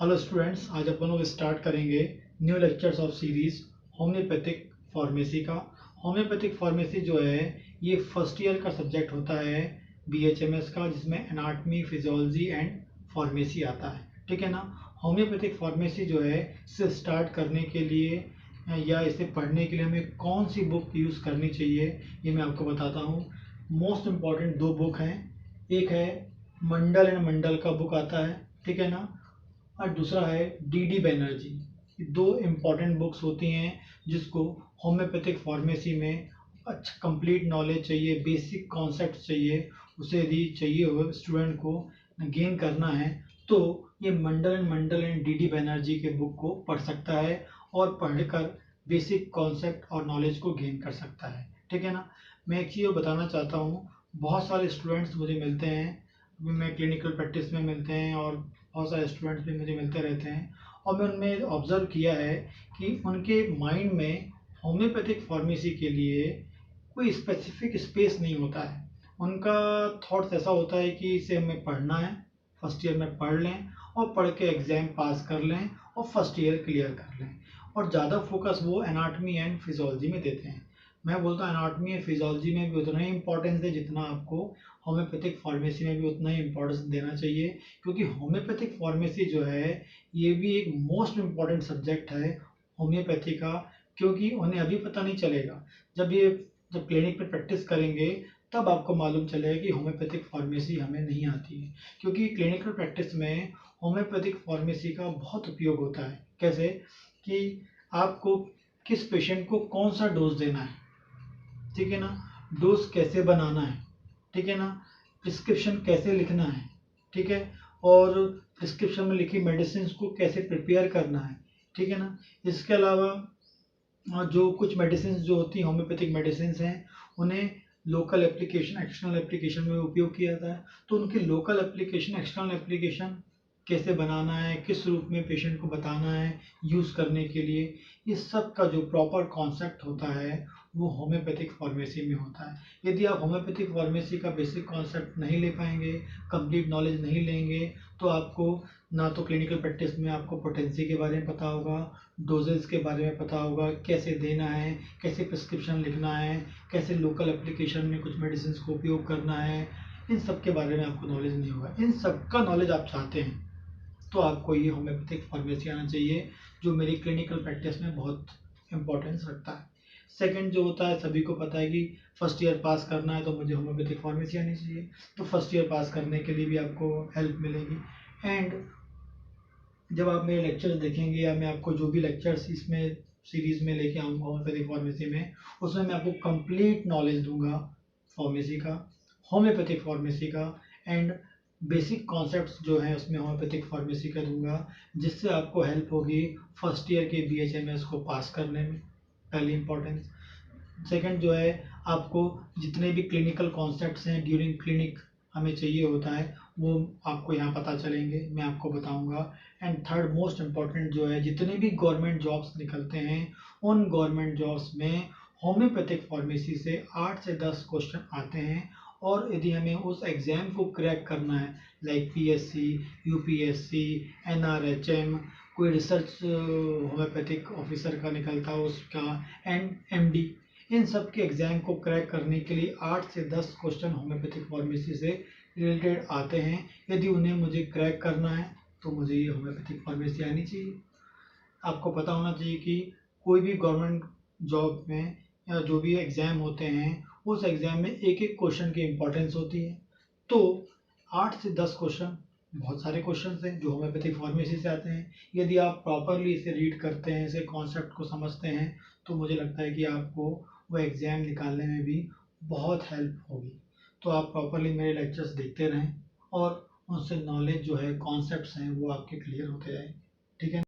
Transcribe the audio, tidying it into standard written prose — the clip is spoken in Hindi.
हेलो स्टूडेंट्स, आज अपन लोग स्टार्ट करेंगे new lectures of series homeopathic pharmacy का। होम्योपैथिक फार्मेसी जो है ये फर्स्ट ईयर का सब्जेक्ट होता है बीएचएमएस का, जिसमें एनाटमी, फिजियोलॉजी एंड फार्मेसी आता है। ठीक है ना। होम्योपैथिक फार्मेसी जो है इसे स्टार्ट करने के लिए या इसे पढ़ने के लिए हमें कौन सी बुक यूज़ करनी चाहिए, ये मैं आपको बताता हूँ। मोस्ट इम्पॉर्टेंट दो बुक हैं। एक है मंडल एंड मंडल का बुक आता है, ठीक है ना, और दूसरा है डीडी बैनर्जी। ये दो इम्पॉर्टेंट बुक्स होती हैं जिसको होम्योपैथिक फार्मेसी में अच्छा कंप्लीट नॉलेज चाहिए, बेसिक कॉन्सेप्ट चाहिए, उसे रीच चाहिए हो स्टूडेंट को गेन करना है, तो ये मंडल एंड डीडी बैनर्जी के बुक को पढ़ सकता है और पढ़कर बेसिक कॉन्सेप्ट और नॉलेज को गेन कर सकता है। ठीक है ना। मैं एक चीज़ बताना चाहता हूँ, बहुत सारे स्टूडेंट्स मुझे मिलते हैं, मैं क्लिनिकल प्रैक्टिस में मिलते हैं और बहुत सारे स्टूडेंट्स भी मुझे मिलते रहते हैं, और मैं उनमें ऑब्ज़र्व किया है कि उनके माइंड में होम्योपैथिक फार्मेसी के लिए कोई स्पेसिफिक स्पेस नहीं होता है। उनका थॉट्स ऐसा होता है कि इसे हमें पढ़ना है, फर्स्ट ईयर में पढ़ लें और पढ़ के एग्ज़ाम पास कर लें और फर्स्ट ईयर क्लियर कर लें, और ज़्यादा फोकस वो एनाटमी एंड फिजियोलॉजी में देते हैं। मैं बोलता हूँ एनाटमी एंड फिजियोलॉजी में भी उतना ही इंपॉर्टेंस है जितना आपको होम्योपैथिक फार्मेसी में भी उतना ही इंपॉर्टेंस देना चाहिए, क्योंकि होम्योपैथिक फार्मेसी जो है ये भी एक मोस्ट इम्पॉर्टेंट सब्जेक्ट है होम्योपैथी का। क्योंकि उन्हें अभी पता नहीं चलेगा, जब क्लिनिक पे प्रैक्टिस करेंगे तब आपको मालूम चलेगा कि होम्योपैथिक फार्मेसी हमें नहीं आती है। क्योंकि क्लिनिकल प्रैक्टिस में होम्योपैथिक फार्मेसी का बहुत उपयोग होता है। कैसे कि आपको किस पेशेंट को कौन सा डोज देना है, ठीक है ना, डोज कैसे बनाना है, ठीक है ना, प्रिस्क्रिप्शन कैसे लिखना है, ठीक है, और प्रिस्क्रिप्शन में लिखी मेडिसिन को कैसे प्रिपेयर करना है, ठीक है ना। इसके अलावा जो कुछ मेडिसिन जो होती हैं होम्योपैथिक मेडिसिन हैं, उन्हें लोकल एप्लीकेशन, एक्सटर्नल एप्लीकेशन में उपयोग किया जाता है। तो उनकी लोकल एप्लीकेशन, एक्सटर्नल एप्लीकेशन कैसे बनाना है, किस रूप में पेशेंट को बताना है यूज़ करने के लिए, इस सब का जो प्रॉपर कॉन्सेप्ट होता है वो होम्योपैथिक फार्मेसी में होता है। यदि आप होम्योपैथिक फार्मेसी का बेसिक कॉन्सेप्ट नहीं ले पाएंगे, कंप्लीट नॉलेज नहीं लेंगे, तो आपको ना तो क्लिनिकल प्रैक्टिस में आपको पोटेंसी के बारे में पता होगा, डोजेस के बारे में पता होगा, कैसे देना है, कैसे प्रिस्क्रिप्शन लिखना है, कैसे लोकल एप्लीकेशन में कुछ मेडिसिन को उपयोग करना है, इन सब के बारे में आपको नॉलेज नहीं होगा। इन सब का नॉलेज आप चाहते हैं तो आपको ये होम्योपैथिक फार्मेसी आना चाहिए, जो मेरी क्लिनिकल प्रैक्टिस में बहुत इंपॉर्टेंस रखता है। सेकंड जो होता है, सभी को पता है कि फर्स्ट ईयर पास करना है तो मुझे होम्योपैथिक फार्मेसी आनी चाहिए, तो फर्स्ट ईयर पास करने के लिए भी आपको हेल्प मिलेगी। एंड जब आप मेरे लेक्चर्स देखेंगे या मैं आपको जो भी लेक्चर्स इसमें सीरीज में लेके आऊँगा होम्योपैथिक फार्मेसी में, उसमें मैं आपको कंप्लीट नॉलेज दूंगा फार्मेसी का, होम्योपैथिक फार्मेसी का, एंड बेसिक कॉन्सेप्ट्स जो हैं उसमें होम्योपैथिक फार्मेसी का दूंगा, जिससे आपको हेल्प होगी फर्स्ट ईयर के बीएचएमएस को पास करने में, पहली इंपॉर्टेंस। सेकंड जो है, आपको जितने भी क्लिनिकल कॉन्सेप्ट्स हैं ड्यूरिंग क्लिनिक हमें चाहिए होता है, वो आपको यहाँ पता चलेंगे, मैं आपको बताऊंगा। एंड थर्ड मोस्ट इम्पॉर्टेंट जो है, जितने भी गवर्नमेंट जॉब्स निकलते हैं उन गवर्नमेंट जॉब्स में होम्योपैथिक फार्मेसी से 8 से 10 क्वेश्चन आते हैं, और यदि हमें उस एग्ज़ाम को क्रैक करना है, लाइक पीएससी, यूपीएससी, एनआरएचएम, कोई रिसर्च होम्योपैथिक ऑफिसर का निकलता है उसका, एंड एमडी, इन सब के एग्ज़ाम को क्रैक करने के लिए 8 से 10 क्वेश्चन होम्योपैथिक फार्मेसी से रिलेटेड आते हैं। यदि उन्हें मुझे क्रैक करना है तो मुझे ये होम्योपैथिक फार्मेसी आनी चाहिए। आपको पता होना चाहिए कि कोई भी गवर्नमेंट जॉब में या जो भी एग्ज़ाम होते हैं उस एग्ज़ाम में एक एक क्वेश्चन की इम्पोर्टेंस होती है। तो 8 से 10 क्वेश्चन बहुत सारे क्वेश्चन हैं जो होम्योपैथिक फार्मेसी से आते हैं। यदि आप प्रॉपरली इसे रीड करते हैं, इसे कॉन्सेप्ट को समझते हैं, तो मुझे लगता है कि आपको वो एग्ज़ाम निकालने में भी बहुत हेल्प होगी। तो आप प्रॉपरली मेरे लेक्चर्स देखते रहें और उनसे नॉलेज जो है, कॉन्सेप्ट्स हैं, वो आपके क्लियर होते जाएंगे। ठीक है।